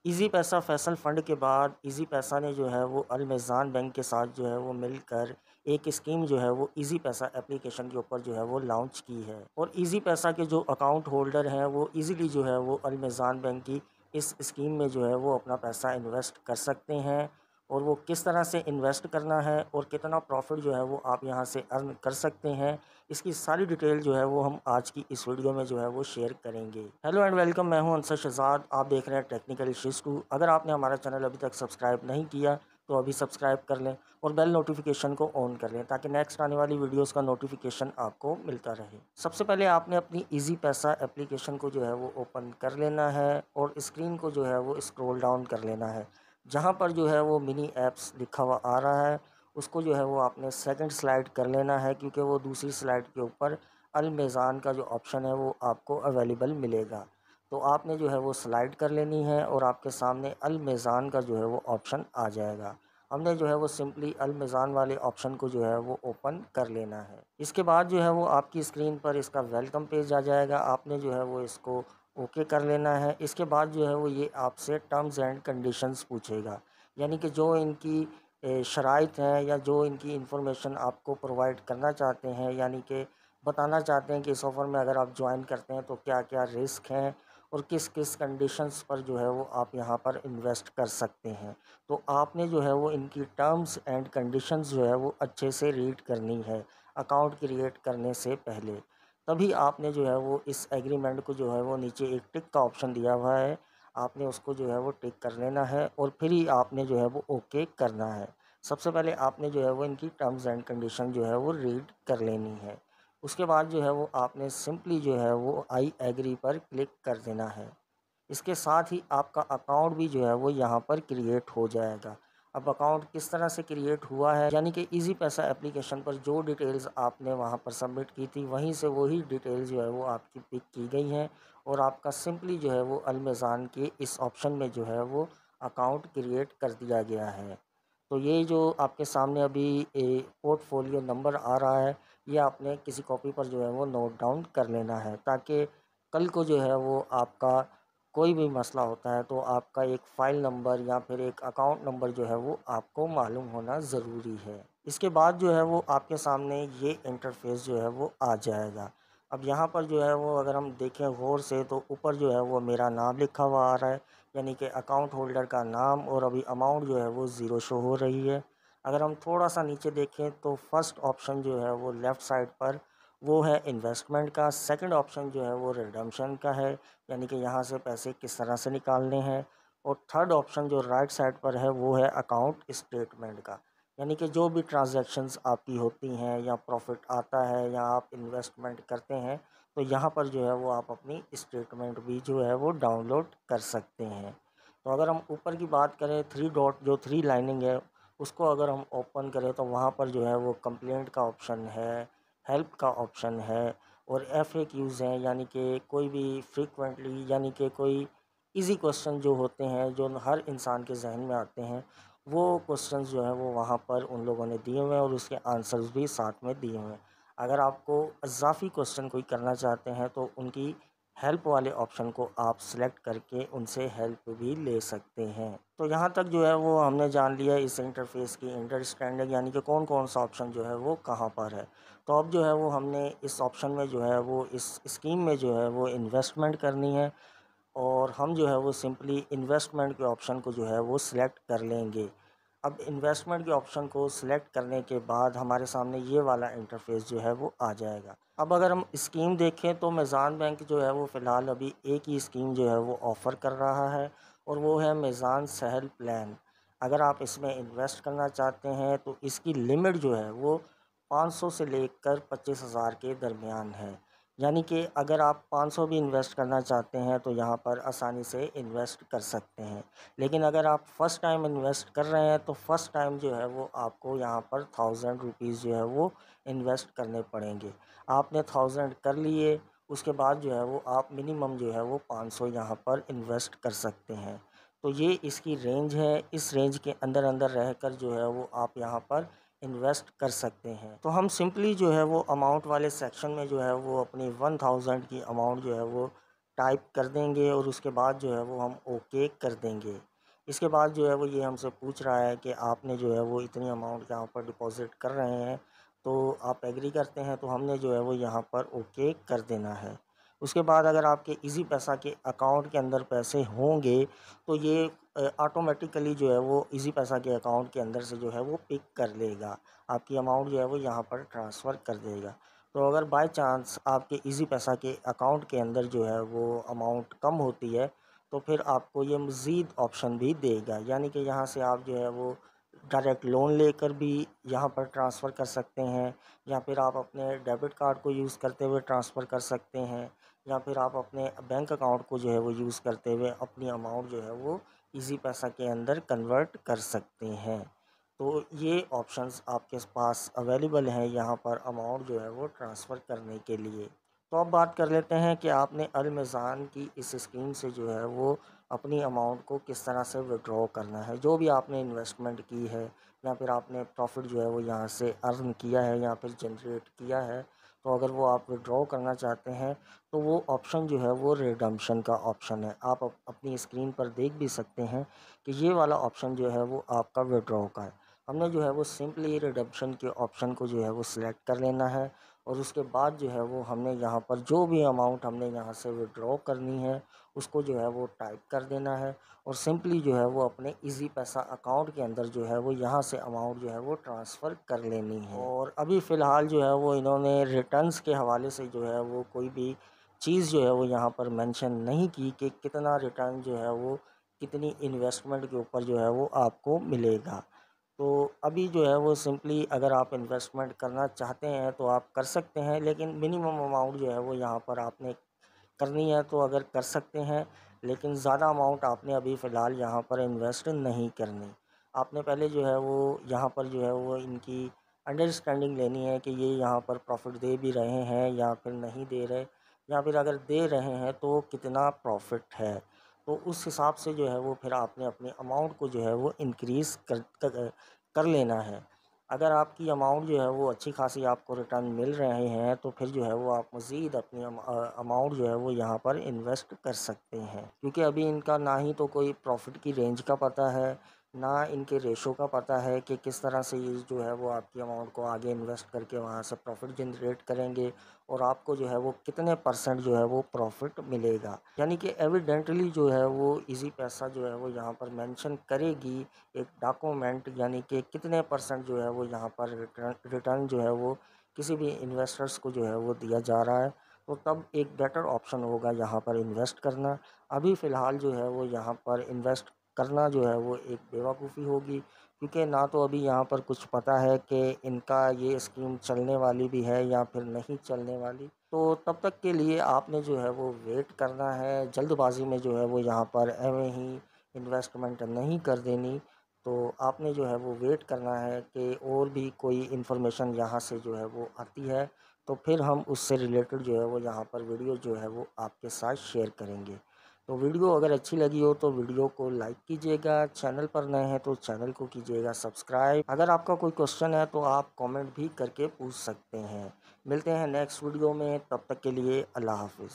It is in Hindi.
ईज़ी पैसा फैसल फ़ंड के बाद ईज़ी पैसा ने जो है वो अल मिज़ान बैंक के साथ जो है वो मिलकर एक स्कीम जो है वो ईज़ी पैसा एप्लीकेशन के ऊपर जो है वो लॉन्च की है। और ईज़ी पैसा के जो अकाउंट होल्डर हैं वो ईज़िली जो है वो अल मिज़ान बैंक की इस स्कीम में जो है वो अपना पैसा इन्वेस्ट कर सकते हैं। और वो किस तरह से इन्वेस्ट करना है और कितना प्रॉफ़िट जो है वो आप यहाँ से अर्न कर सकते हैं, इसकी सारी डिटेल जो है वो हम आज की इस वीडियो में जो है वो शेयर करेंगे। हेलो एंड वेलकम, मैं हूं अंसर शहजाद, आप देख रहे हैं टेक्निकल इश्यूज़ 2। अगर आपने हमारा चैनल अभी तक सब्सक्राइब नहीं किया तो अभी सब्सक्राइब कर लें और बेल नोटिफिकेशन को ऑन कर लें ताकि नेक्स्ट आने वाली वीडियोस का नोटिफिकेशन आपको मिलता रहे। सबसे पहले आपने अपनी ईज़ी पैसा एप्लीकेशन को जो है वो ओपन कर लेना है और स्क्रीन को जो है वो स्क्रॉल डाउन कर लेना है। जहाँ पर जो है वो मिनी ऐप्स लिखा हुआ आ रहा है, उसको जो है वो आपने सेकंड स्लाइड कर लेना है, क्योंकि वो दूसरी स्लाइड के ऊपर अल मेज़ान का जो ऑप्शन है वो आपको अवेलेबल मिलेगा। तो आपने जो है वो स्लाइड कर लेनी है और आपके सामने अल मेज़ान का जो है वो ऑप्शन आ जाएगा। हमने जो है वो सिंपली अल मेज़ान वाले ऑप्शन को जो है वो ओपन कर लेना है। इसके बाद जो है वो आपकी स्क्रीन पर इसका वेलकम पेज आ जाएगा। आपने जो है वो इसको ओके कर लेना है। इसके बाद जो है वो ये आपसे टर्म्स एंड कंडीशंस पूछेगा, यानी कि जो इनकी शराइत हैं या जो इनकी इन्फॉर्मेशन आपको प्रोवाइड करना चाहते हैं, यानी कि बताना चाहते हैं कि इस ऑफ़र में अगर आप ज्वाइन करते हैं तो क्या-क्या रिस्क हैं और किस-किस कंडीशंस पर जो है वो आप यहाँ पर इन्वेस्ट कर सकते हैं। तो आपने जो है वो इनकी टर्म्स एंड कंडीशंस जो है वो अच्छे से रीड करनी है, अकाउंट क्रिएट करने से पहले। तभी आपने जो है वो इस एग्रीमेंट को जो है वो नीचे एक टिक का ऑप्शन दिया हुआ है, आपने उसको जो है वो टिक कर लेना है और फिर ही आपने जो है वो ओके करना है। सबसे पहले आपने जो है वो इनकी टर्म्स एंड कंडीशन जो है वो रीड कर लेनी है। उसके बाद जो है वो आपने सिंपली जो है वो आई एग्री पर क्लिक कर देना है। इसके साथ ही आपका अकाउंट भी जो है वो यहाँ पर क्रिएट हो जाएगा। अब अकाउंट किस तरह से क्रिएट हुआ है, यानी कि ईज़ी पैसा एप्लीकेशन पर जो डिटेल्स आपने वहाँ पर सबमिट की थी वहीं से वही डिटेल्स जो है वो आपकी पिक की गई हैं और आपका सिंपली जो है वो अल मेज़ान के इस ऑप्शन में जो है वो अकाउंट क्रिएट कर दिया गया है। तो ये जो आपके सामने अभी पोर्टफोलियो नंबर आ रहा है, ये आपने किसी कॉपी पर जो है वो नोट डाउन कर लेना है, ताकि कल को जो है वो आपका कोई भी मसला होता है तो आपका एक फ़ाइल नंबर या फिर एक अकाउंट नंबर जो है वो आपको मालूम होना ज़रूरी है। इसके बाद जो है वो आपके सामने ये इंटरफ़ेस जो है वो आ जाएगा। अब यहाँ पर जो है वो अगर हम देखें गौर से तो ऊपर जो है वो मेरा नाम लिखा हुआ आ रहा है, यानी कि अकाउंट होल्डर का नाम, और अभी अमाउंट जो है वो ज़ीरो शो हो रही है। अगर हम थोड़ा-सा नीचे देखें तो फर्स्ट ऑप्शन जो है वो लेफ़्ट साइड पर वो है इन्वेस्टमेंट का, सेकंड ऑप्शन जो है वो रिडेम्पशन का है, यानी कि यहाँ से पैसे किस तरह से निकालने हैं, और थर्ड ऑप्शन जो राइट साइड पर है वो है अकाउंट स्टेटमेंट का, यानी कि जो भी ट्रांज़ैक्शंस आपकी होती हैं या प्रॉफ़िट आता है या आप इन्वेस्टमेंट करते हैं, तो यहाँ पर जो है वो आप अपनी स्टेटमेंट भी जो है वो डाउनलोड कर सकते हैं। तो अगर हम ऊपर की बात करें, 3 डॉट जो 3 लाइनिंग है, उसको अगर हम ओपन करें तो वहाँ पर जो है वो कंप्लेंट का ऑप्शन है, हेल्प का ऑप्शन है और एफएक्यूज़ हैं, यानी कि कोई भी फ्रीक्वेंटली, यानी कि कोई इजी क्वेश्चन जो होते हैं जो हर इंसान के जहन में आते हैं, वो क्वेश्चंस जो हैं वो वहाँ पर उन लोगों ने दिए हुए हैं और उसके आंसर्स भी साथ में दिए हुए हैं। अगर आपको इज़ाफ़ी क्वेश्चन कोई करना चाहते हैं तो उनकी हेल्प वाले ऑप्शन को आप सेलेक्ट करके उनसे हेल्प भी ले सकते हैं। तो यहाँ तक जो है वो हमने जान लिया इस इंटरफ़ेस की अंडरस्टैंडिंग, यानी कि कौन-कौन सा ऑप्शन जो है वो कहाँ पर है। तो अब जो है वो हमने इस ऑप्शन में जो है वो इस स्कीम में जो है वो इन्वेस्टमेंट करनी है और हम जो है वो सिंपली इन्वेस्टमेंट के ऑप्शन को जो है वो सिलेक्ट कर लेंगे। अब इन्वेस्टमेंट के ऑप्शन को सिलेक्ट करने के बाद हमारे सामने ये वाला इंटरफ़ेस जो है वो आ जाएगा। अब अगर हम स्कीम देखें तो मेज़ान बैंक जो है वो फ़िलहाल अभी एक ही स्कीम जो है वो ऑफ़र कर रहा है और वो है मेज़ान सहल प्लान। अगर आप इसमें इन्वेस्ट करना चाहते हैं तो इसकी लिमिट जो है वो 500 से लेकर 25,000 के दरमियान है। यानी कि अगर आप 500 भी इन्वेस्ट करना चाहते हैं तो यहाँ पर आसानी से इन्वेस्ट कर सकते हैं। लेकिन अगर आप फ़र्स्ट टाइम इन्वेस्ट कर रहे हैं तो फ़र्स्ट टाइम जो है वो आपको यहाँ पर 1000 रुपीज़ जो है वो इन्वेस्ट करने पड़ेंगे। आपने 1000 कर लिए, उसके बाद जो है वो आप मिनिमम जो है वो 500 यहाँ पर इन्वेस्ट कर सकते हैं। तो ये इसकी रेंज है, इस रेंज के अंदर-अंदर रहकर जो है वो आप यहाँ पर इन्वेस्ट कर सकते हैं। तो हम सिंपली जो है वो अमाउंट वाले सेक्शन में जो है वो अपनी 1000 की अमाउंट जो है वो टाइप कर देंगे और उसके बाद जो है वो हम ओके कर देंगे। इसके बाद जो है वो ये हमसे पूछ रहा है कि आपने जो है वो इतनी अमाउंट यहाँ पर डिपॉज़िट कर रहे हैं, तो आप एग्री करते हैं, तो हमने जो है वो यहाँ पर ओके कर देना है। उसके बाद अगर आपके ईज़ी पैसा के अकाउंट के अंदर पैसे होंगे, तो ये ऑटोमेटिकली जो है वो ईज़ी पैसा के अकाउंट के अंदर से जो है वो पिक कर लेगा। आपकी अमाउंट जो है वो यहाँ पर ट्रांसफ़र कर देगा। तो अगर बाय चांस आपके ईज़ी पैसा के अकाउंट के अंदर जो है वो अमाउंट कम होती है, तो फिर आपको ये मज़ीद ऑप्शन भी देगा, यानी कि यहाँ से आप जो है वो डायरेक्ट लोन लेकर भी यहाँ पर ट्रांसफ़र कर सकते हैं, या फिर आप अपने डेबिट कार्ड को यूज़ करते हुए ट्रांसफ़र कर सकते हैं, या फिर आप अपने बैंक अकाउंट को जो है वो यूज़ करते हुए अपनी अमाउंट जो है वो ईज़ी पैसा के अंदर कन्वर्ट कर सकते हैं। तो ये ऑप्शंस आपके पास अवेलेबल हैं यहाँ पर अमाउंट जो है वो ट्रांसफ़र करने के लिए। तो अब बात कर लेते हैं कि आपने अल-मिज़ान की इस स्कीम से जो है वो अपनी अमाउंट को किस तरह से विड्रॉ करना है। जो भी आपने इन्वेस्टमेंट की है या फिर आपने प्रॉफ़िट जो है वो यहाँ से अर्न किया है या फिर जनरेट किया है, तो अगर वो आप विड्रॉ करना चाहते हैं, तो वो ऑप्शन जो है वो रिडम्पशन का ऑप्शन है। आप अपनी स्क्रीन पर देख भी सकते हैं कि ये वाला ऑप्शन जो है वो आपका विड्रॉ का है। हमने जो है वो सिंपली रिडम्पशन के ऑप्शन को जो है वो सिलेक्ट कर लेना है, और उसके बाद जो है वो हमने यहाँ पर जो भी अमाउंट हमने यहाँ से विड्रॉ करनी है उसको जो है वो टाइप कर देना है, और सिंपली जो है वो अपने ईज़ी पैसा अकाउंट के अंदर जो है वो यहाँ से अमाउंट जो है वो ट्रांसफ़र कर लेनी है। और अभी फ़िलहाल जो है वो इन्होंने रिटर्न्स के हवाले से जो है वो कोई भी चीज़ जो है वो यहाँ पर मेंशन नहीं की कि कितना रिटर्न जो है वो कितनी इन्वेस्टमेंट के ऊपर जो है वो आपको मिलेगा। तो अभी जो है वो सिंपली अगर आप इन्वेस्टमेंट करना चाहते हैं तो आप कर सकते हैं, लेकिन मिनिमम अमाउंट जो है वो यहाँ पर आपने करनी है तो अगर कर सकते हैं, लेकिन ज़्यादा अमाउंट आपने अभी फ़िलहाल यहाँ पर इन्वेस्ट नहीं करनी। आपने पहले जो है वो यहाँ पर जो है वो इनकी अंडरस्टैंडिंग लेनी है कि ये यहाँ पर प्रॉफ़िट दे भी रहे हैं या फिर नहीं दे रहे, या फिर अगर दे रहे हैं तो कितना प्रॉफ़िट है। तो उस हिसाब से जो है वो फिर आपने अपनी अमाउंट को जो है वो इंक्रीज़ कर लेना है। अगर आपकी अमाउंट जो है वो अच्छी खासी आपको रिटर्न मिल रहे हैं, तो फिर जो है वो आप मज़ीद अपनी अमाउंट जो है वो यहाँ पर इन्वेस्ट कर सकते हैं, क्योंकि अभी इनका ना ही तो कोई प्रॉफिट की रेंज का पता है, ना इनके रेशो का पता है कि किस तरह से ये जो है वो आपकी अमाउंट को आगे इन्वेस्ट करके वहाँ से प्रॉफिट जनरेट करेंगे, और आपको जो है वो कितने परसेंट जो है वो प्रॉफिट मिलेगा। यानी कि एविडेंटली जो है वो ईज़ी पैसा जो है वो यहाँ पर मेंशन करेगी एक डॉक्यूमेंट, यानी कि कितने परसेंट जो है वो यहाँ पर रिटर्न जो है वो किसी भी इन्वेस्टर्स को जो है वो दिया जा रहा है। तो तब एक बेटर ऑप्शन होगा यहाँ पर इन्वेस्ट करना। अभी फ़िलहाल जो है वो यहाँ पर इन्वेस्ट करना जो है वो एक बेवकूफ़ी होगी, क्योंकि ना तो अभी यहाँ पर कुछ पता है कि इनका ये स्कीम चलने वाली भी है या फिर नहीं चलने वाली। तो तब तक के लिए आपने जो है वो वेट करना है, जल्दबाज़ी में जो है वो यहाँ पर एवं ही इन्वेस्टमेंट नहीं कर देनी। तो आपने जो है वो वेट करना है कि और भी कोई इन्फॉर्मेशन यहाँ से जो है वो आती है, तो फिर हम उससे रिलेटेड जो है वो यहाँ पर वीडियो जो है वो आपके साथ शेयर करेंगे। तो वीडियो अगर अच्छी लगी हो तो वीडियो को लाइक कीजिएगा, चैनल पर नए हैं तो चैनल को कीजिएगा सब्सक्राइब। अगर आपका कोई क्वेश्चन है तो आप कमेंट भी करके पूछ सकते हैं। मिलते हैं नेक्स्ट वीडियो में, तब तक के लिए अल्लाह हाफिज़।